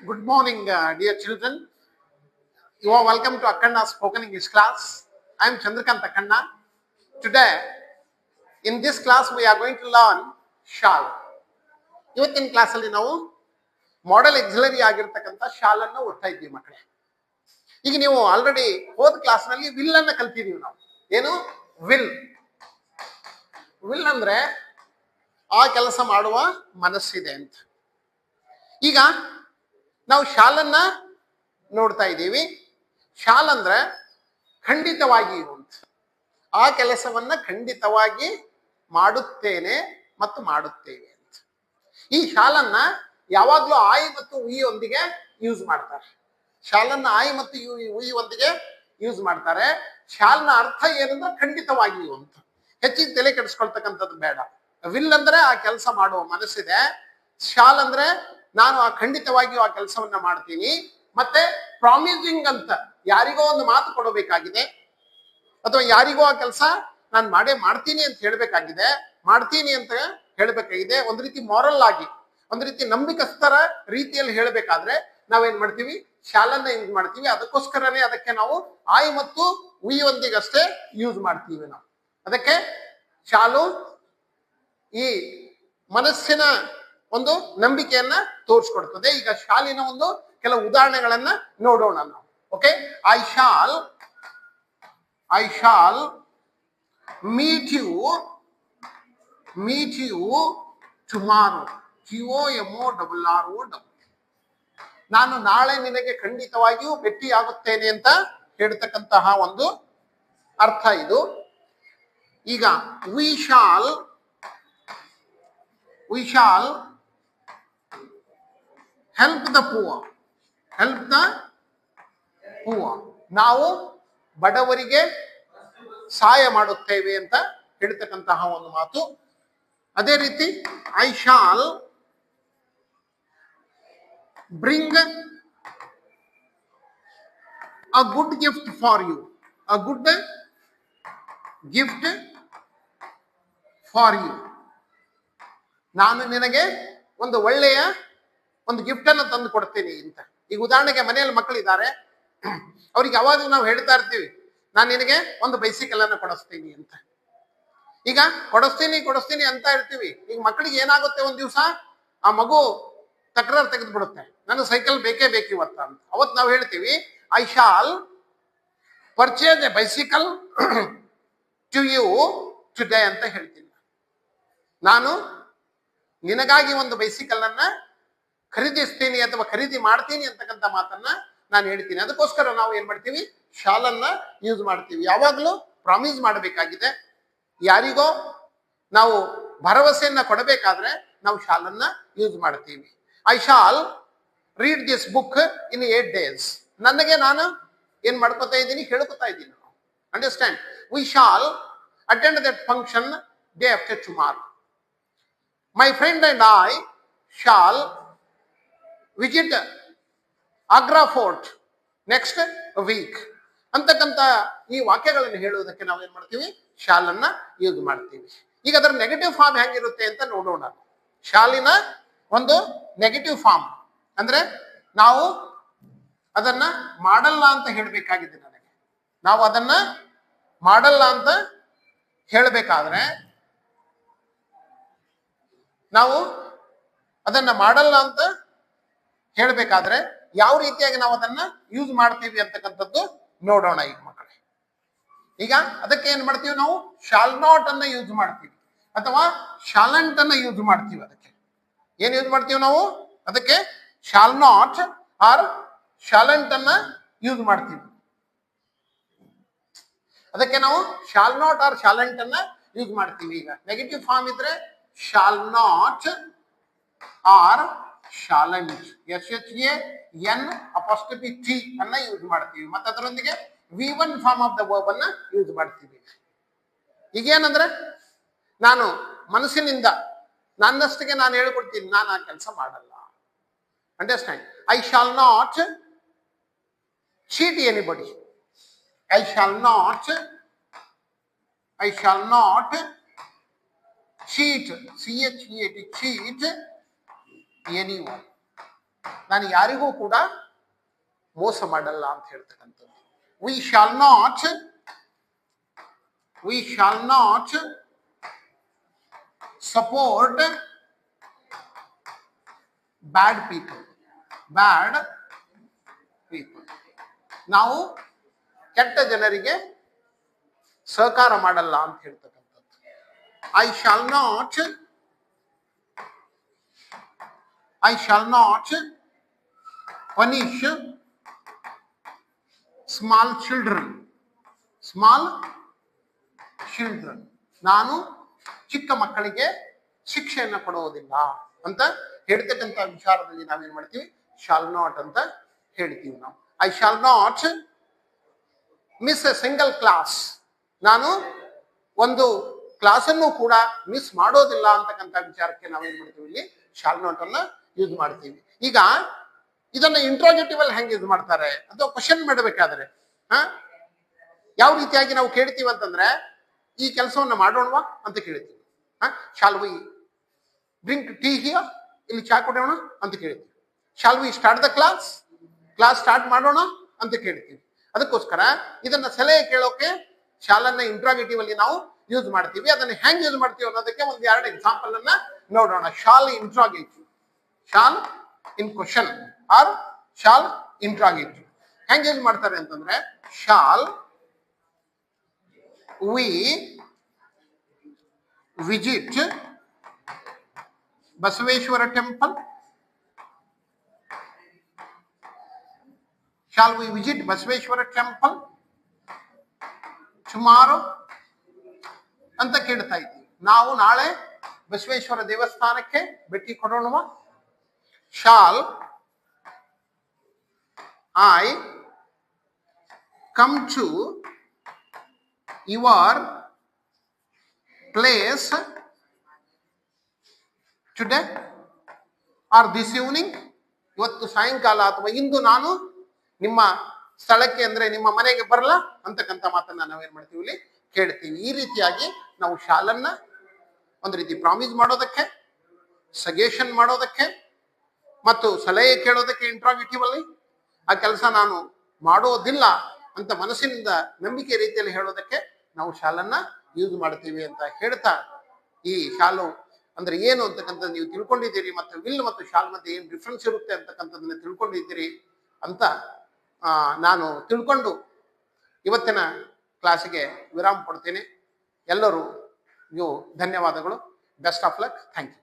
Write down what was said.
Good morning, dear children. You are welcome to Akkanna Spoken English class. I am Chandrakant Akkanna. Today, in this class, we are going to learn shall. ಇವತ್ತಿನ ಕ್ಲಾಸಲ್ಲಿ ನಾವು model ಎಕ್ಸಿಲರಿ ಆಗಿರ್ತಕ್ಕಂಥ shawl ಅನ್ನು ಓದ್ತಾ ಇದ್ದೀವಿ ಮಕ್ಕಳೇ. ಈಗ ನೀವು ಆಲ್ರೆಡಿ ಹೋದ ಕ್ಲಾಸ್ನಲ್ಲಿ ವಿಲ್ ಅನ್ನ ಕಲ್ತಿದೀವಿ ನಾವು. ಏನು ವಿಲ್? ವಿಲ್ ಅಂದ್ರೆ ಆ ಕೆಲಸ ಮಾಡುವ ಮನಸ್ಸಿದೆ ಅಂತ. ಈಗ ನಾವು ಶಾಲನ್ನ ನೋಡ್ತಾ ಇದ್ದೀವಿ. ಶಾಲ್ ಅಂದ್ರೆ ಖಂಡಿತವಾಗಿ ಅಂತ, ಆ ಕೆಲಸವನ್ನ ಖಂಡಿತವಾಗಿ ಮಾಡುತ್ತೇನೆ ಮತ್ತು ಮಾಡುತ್ತೇವೆ ಅಂತ. ಈ ಶಾಲನ್ನ ಯಾವಾಗ್ಲೂ ಆಯಿ ಮತ್ತು ಉಯಿ ಒಂದಿಗೆ ಯೂಸ್ ಮಾಡ್ತಾರೆ. ಶಾಲನ್ನ ಆಯಿ ಮತ್ತು ಉಯಿ ಒಂದಿಗೆ ಯೂಸ್ ಮಾಡ್ತಾರೆ. ಶಾಲ್ನ ಅರ್ಥ ಏನಂದ್ರೆ ಖಂಡಿತವಾಗಿಯೂ ಅಂತ. ಹೆಚ್ಚಿಗೆ ತಲೆ ಕೆಡಿಸ್ಕೊಳ್ತಕ್ಕಂಥದ್ದು ಬೇಡ. ವಿಲ್ ಅಂದ್ರೆ ಆ ಕೆಲಸ ಮಾಡುವ ಮನಸ್ಸಿದೆ. ಶಾಲ್ ಅಂದ್ರೆ ನಾನು ಆ ಖಂಡಿತವಾಗಿಯೂ ಆ ಕೆಲಸವನ್ನ ಮಾಡ್ತೀನಿ. ಮತ್ತೆ ಪ್ರಾಮಿಸಿಂಗ್ ಅಂತ, ಯಾರಿಗೋ ಒಂದು ಮಾತು ಕೊಡಬೇಕಾಗಿದೆ ಅಥವಾ ಯಾರಿಗೋ ಆ ಕೆಲಸ ನಾನು ಮಾಡ್ತೀನಿ ಅಂತ ಹೇಳ್ಬೇಕಾಗಿದೆ, ಮಾಡ್ತೀನಿ ಅಂತ ಹೇಳ್ಬೇಕಾಗಿದೆ. ಒಂದ್ ರೀತಿ ಮಾರಲ್ ಆಗಿ, ಒಂದ್ ರೀತಿ ನಂಬಿಕಸ್ಥರ ರೀತಿಯಲ್ಲಿ ಹೇಳ್ಬೇಕಾದ್ರೆ ನಾವೇನ್ ಮಾಡ್ತೀವಿ? ಶಾಲನ್ನ ಯೂಸ್ ಮಾಡ್ತೀವಿ. ಅದಕ್ಕೋಸ್ಕರನೇ ಅದಕ್ಕೆ ನಾವು ಆಯ್ ಮತ್ತು ಉಯಿ ಒಂದಿಗಷ್ಟೇ ಯೂಸ್ ಮಾಡ್ತೀವಿ ನಾವು. ಅದಕ್ಕೆ ಶಾಲು ಈ ಮನಸ್ಸಿನ ಒಂದು ನಂಬಿಕೆಯನ್ನ ತೋರಿಸ್ಕೊಡ್ತದೆ. ಈಗ ಶಾಲಿನ ಒಂದು ಕೆಲವು ಉದಾಹರಣೆಗಳನ್ನ ನೋಡೋಣ ನಾವು. Okay, I shall meet you tomorrow. TOMORRO. ನಾನು ನಾಳೆ ನಿನಗೆ ಖಂಡಿತವಾಗಿಯೂ ಭೇಟಿಯಾಗುತ್ತೇನೆ ಅಂತ ಹೇಳ್ತಕ್ಕಂತಹ ಒಂದು ಅರ್ಥ ಇದು. ಈಗ we shall help the poor. ನಾವು ಬಡವರಿಗೆ ಸಹಾಯ ಮಾಡುತ್ತೇವೆ ಅಂತ ಹೇಳ್ತಕ್ಕಂತಹ ಒಂದು ಮಾತು. ಅದೇ ರೀತಿ I shall bring a good gift for you. A good gift for you. ನಾನು ನಿನಗೆ ಒಂದು ಒಳ್ಳೆಯ ಒಂದು ಗಿಫ್ಟ್ ಅನ್ನು ತಂದು ಕೊಡ್ತೀನಿ ಅಂತ. ಈಗ ಉದಾಹರಣೆಗೆ ಮನೆಯಲ್ಲಿ ಮಕ್ಕಳಿದ್ದಾರೆ, ಅವ್ರಿಗೆ ಯಾವಾಗಲೂ ನಾವು ಹೇಳ್ತಾ ಇರ್ತೀವಿ, ನಾನು ನಿನಗೆ ಒಂದು ಬೈಸಿಕಲ್ ಅನ್ನು ಕೊಡಿಸ್ತೀನಿ ಅಂತ. ಈಗ ಕೊಡಿಸ್ತೀನಿ ಅಂತ ಇರ್ತೀವಿ. ಈಗ ಮಕ್ಕಳಿಗೆ ಏನಾಗುತ್ತೆ, ಒಂದ್ ದಿವಸ ಆ ಮಗು ತಕರಾರು ತೆಗೆದು ಬಿಡುತ್ತೆ, ನನಗೆ ಸೈಕಲ್ ಬೇಕೇ ಬೇಕು ಇವತ್ತ ಅಂತ. ಅವತ್ತು ನಾವು ಹೇಳ್ತೀವಿ, I shall purchase a bicycle to you today ಅಂತ ಹೇಳ್ತೀನಿ. ನಾನು ನಿನಗಾಗಿ ಒಂದು ಬೈಸಿಕಲ್ ಅನ್ನ ಖರೀದಿಸ್ತೀನಿ ಅಥವಾ ಖರೀದಿ ಮಾಡ್ತೀನಿ ಅಂತಕ್ಕಂಥ ಮಾತನ್ನ ನಾನು ಹೇಳ್ತೀನಿ. ಅದಕ್ಕೋಸ್ಕರ ನಾವು ಏನ್ ಮಾಡ್ತೀವಿ? ಶಾಲನ್ನ ಯೂಸ್ ಮಾಡ್ತೀವಿ. ಯಾವಾಗಲೂ ಪ್ರಾಮಿಸ್ ಮಾಡಬೇಕಾಗಿದೆ. ಯಾರಿಗೋ ನಾವು ಭರವಸೆಯನ್ನ ಕೊಡಬೇಕಾದ್ರೆ ನಾವು ಶಾಲನ್ನ ಯೂಸ್ ಮಾಡ್ತೀವಿ. I shall read this book in 8 days. ನನಗೆ ನಾನು ಏನ್ ಮಾಡ್ಕೋತಾ ಇದ್ದೀನಿ? ಹೇಳ್ಕೊತಾ ಇದ್ದೀನಿ. Understand? We shall attend that function day after tomorrow. My friend and I shall visit Agra Fort next week. ಅಂತಕ್ಕಂಥ ಈ ವಾಕ್ಯಗಳನ್ನು ಹೇಳುವುದಕ್ಕೆ ನಾವು ಏನ್ ಮಾಡ್ತೀವಿ? ಶಾಲನ್ನ ಯೂಸ್ ಮಾಡ್ತೀವಿ. ಈಗ ಅದರ ನೆಗೆಟಿವ್ ಫಾರ್ಮ್ ಹೆಂಗಿರುತ್ತೆ ಅಂತ ನೋಡೋಣ. ಶಾಲಿನ ಒಂದು ನೆಗೆಟಿವ್ ಫಾರ್ಮ್ ಅಂದ್ರೆ ನಾವು ಅದನ್ನ ಮಾಡಲ್ಲ ಅಂತ ಹೇಳ್ಬೇಕಾಗಿದೆ. ನನಗೆ ನಾವು ಅದನ್ನ ಮಾಡಲ್ಲ ಅಂತ ಹೇಳ್ಬೇಕಾದ್ರೆ, ನಾವು ಅದನ್ನ ಮಾಡಲ್ಲ ಅಂತ ಹೇಳ್ಬೇಕಾದ್ರೆ ಯಾವ ರೀತಿಯಾಗಿ ನಾವು ಅದನ್ನ ಯೂಸ್ ಮಾಡ್ತೀವಿ ಅಂತಕ್ಕಂಥದ್ದು ನೋಡೋಣ ಈಗ ಮಕ್ಕಳೇ. ಈಗ ಅದಕ್ಕೆ ಏನ್ ಮಾಡ್ತೀವಿ? ನಾವು ಶಾಲ್ ನಾಟ್ ಅನ್ನ ಯೂಸ್ ಮಾಡ್ತೀವಿ ಅಥವಾ ಶಾಲಂಟ್ ಅನ್ನ ಯೂಸ್ ಮಾಡ್ತೀವಿ. ಅದಕ್ಕೆ ಏನ್ ಯೂಸ್ ಮಾಡ್ತೀವಿ ನಾವು? ಅದಕ್ಕೆ ಶಾಲ್ ನಾಟ್ ಆರ್ ಶಾಲಂಟ್ ಅನ್ನ ಯೂಸ್ ಮಾಡ್ತೀವಿ. ಅದಕ್ಕೆ ನಾವು ಶಾಲ್ ನಾಟ್ ಆರ್ ಶಾಲಂಟ್ ಅನ್ನ ಯೂಸ್ ಮಾಡ್ತೀವಿ. ಈಗ ನೆಗೆಟಿವ್ ಫಾರ್ಮ್ ಇದ್ರೆ shall not or shan't, SHAN' ಅನ್ನ ಯೂಸ್ ಮಾಡ್ತೀವಿ. ಮತ್ತೆ ಅದರೊಂದಿಗೆ V1 form of the verb ಅನ್ನ ಯೂಸ್ ಮಾಡ್ತೀವಿ. ಈಗೇನಂದ್ರೆ ನಾನು ಮನಸ್ಸಿನಿಂದ ನನ್ನಷ್ಟಿಗೆ ನಾನು ಹೇಳ್ಕೊಡ್ತೀನಿ, ನಾನು ಆ ಕೆಲಸ ಮಾಡಲ್ಲ. Understand? I shall not cheat anybody. I shall not cheat, CHEAT, cheat anyone. ನಾನು ಯಾರಿಗೂ ಕೂಡ ಮೋಸ ಮಾಡಲ್ಲ ಅಂತ ಹೇಳ್ತಕ್ಕಂಥದ್ದು. We shall not support bad people. ನಾವು ಕೆಟ್ಟ ಜನರಿಗೆ ಸಹಕಾರ ಮಾಡಲ್ಲ ಅಂತ ಹೇಳ್ತಕ್ಕಂಥದ್ದು. I shall not punish small children. ನಾನು ಚಿಕ್ಕ ಮಕ್ಕಳಿಗೆ ಶಿಕ್ಷೆಯನ್ನು ಕೊಡುವುದಿಲ್ಲ ಅಂತ ಹೇಳ್ತಕ್ಕಂಥ ವಿಚಾರದಲ್ಲಿ ನಾವೇನ್ ಮಾಡ್ತೀವಿ, ಶಾಲ್ ನಾಟ್ ಅಂತ ಹೇಳ್ತೀವಿ ನಾವು. I shall not miss A single class. ನಾನು ಒಂದು ಕ್ಲಾಸನ್ನು ಕೂಡ ಮಿಸ್ ಮಾಡೋದಿಲ್ಲ ಅಂತಕ್ಕಂಥ ವಿಚಾರಕ್ಕೆ ನಾವೇನ್ ಮಾಡ್ತೀವಿ, ಇಲ್ಲಿ ಶಾಲ್ ನಾಟ್ ಅನ್ನ ಯೂಸ್ ಮಾಡ್ತೀವಿ. ಈಗ ಇದನ್ನ ಇಂಟ್ರೋಗೇಟಿವ್ ಅಲ್ಲಿ ಹೆಂಗೆ ಯೂಸ್ ಮಾಡ್ತಾರೆ ಅಥವಾ ಕ್ವಶನ್ ಮಾಡಬೇಕಾದ್ರೆ ಯಾವ ರೀತಿಯಾಗಿ ನಾವು ಕೇಳ್ತೀವಿ ಅಂತಂದ್ರೆ, ಈ ಕೆಲಸವನ್ನ ಮಾಡೋಣವಾ ಅಂತ ಕೇಳ್ತೀವಿ. Shall we drink tea here, ಇಲ್ಲಿ ಚಾ ಕುಡಿಯೋಣ ಅಂತ ಕೇಳ್ತೀವಿ. Shall we start the class start ಮಾಡೋಣ ಅಂತ ಕೇಳ್ತೀವಿ. ಅದಕ್ಕೋಸ್ಕರ ಇದನ್ನ ಸಲಹೆ ಕೇಳೋಕೆ ಶಾಲನ್ನ ಇಂಟ್ರಾಗೇಟಿವ್ ಅಲ್ಲಿ ನಾವು ಯೂಸ್ ಮಾಡ್ತೀವಿ. ಅದನ್ನ ಹೆಂಗ್ ಯೂಸ್ ಮಾಡ್ತೀವಿ ಅನ್ನೋದಕ್ಕೆ ಒಂದು 2 ಎಕ್ಸಾಂಪಲ್ ಅನ್ನ ನೋಡೋಣ. Shall interrogative, shall in question or shall interrogative ಹೆಂಗ್ ಯೂಸ್ ಮಾಡ್ತಾರೆ ಅಂತಂದ್ರೆ, shall we visit Basaveshwara temple. Shall we visit Basaveshwara temple tomorrow ಅಂತ ಕೇಳ್ತಾ ಇದ್ದೀವಿ. ನಾವು ನಾಳೆ ಬಸವೇಶ್ವರ ದೇವಸ್ಥಾನಕ್ಕೆ ಭೇಟಿ ಕೊಡೋಣವಾ? Shall I come to your place today or this evening? ಇವತ್ತು ಸಾಯಂಕಾಲ ಅಥವಾ ಇಂದು ನಾನು ನಿಮ್ಮ ಸ್ಥಳಕ್ಕೆ ಅಂದ್ರೆ ನಿಮ್ಮ ಮನೆಗೆ ಬರಲ್ಲ ಅಂತಕ್ಕಂಥ ಮಾತನ್ನ ನಾವೇನ್ ಮಾಡ್ತೀವಿ, ಇಲ್ಲಿ ಕೇಳ್ತೀವಿ. ಈ ರೀತಿಯಾಗಿ ನಾವು ಶಾಲನ್ನ ಒಂದು ರೀತಿ ಪ್ರಾಮಿಸ್ ಮಾಡೋದಕ್ಕೆ, ಸಜೆಷನ್ ಮಾಡೋದಕ್ಕೆ ಮತ್ತು ಸಲಹೆ ಕೇಳೋದಕ್ಕೆ ಇಂಟ್ರಾಗೇಟಿವ್ ಅಲ್ಲಿ ಆ ಕೆಲಸ ನಾನು ಮಾಡೋದಿಲ್ಲ ಅಂತ ಮನಸ್ಸಿನಿಂದ ನಂಬಿಕೆ ರೀತಿಯಲ್ಲಿ ಹೇಳೋದಕ್ಕೆ ನಾವು ಶಾಲನ್ನ ಯೂಸ್ ಮಾಡ್ತೀವಿ ಅಂತ ಹೇಳ್ತಾ, ಈ ಶಾಲು ಅಂದ್ರೆ ಏನು ಅಂತಕ್ಕಂಥದ್ದು ನೀವು ತಿಳ್ಕೊಂಡಿದ್ದೀರಿ, ಮತ್ತು ವಿಲ್ ಮತ್ತು ಶಾಲ್ ಮಧ್ಯೆ ಏನು ಡಿಫ್ರೆನ್ಸ್ ಇರುತ್ತೆ ಅಂತಕ್ಕಂಥದ್ದನ್ನ ತಿಳ್ಕೊಂಡಿದ್ದೀರಿ ಅಂತ ನಾನು ತಿಳ್ಕೊಂಡು ಇವತ್ತಿನ ಕ್ಲಾಸಿಗೆ ವಿರಾಮ ಕೊಡ್ತೇನೆ. ಎಲ್ಲರೂ ಧನ್ಯವಾದಗಳು. Best of luck. Thank you.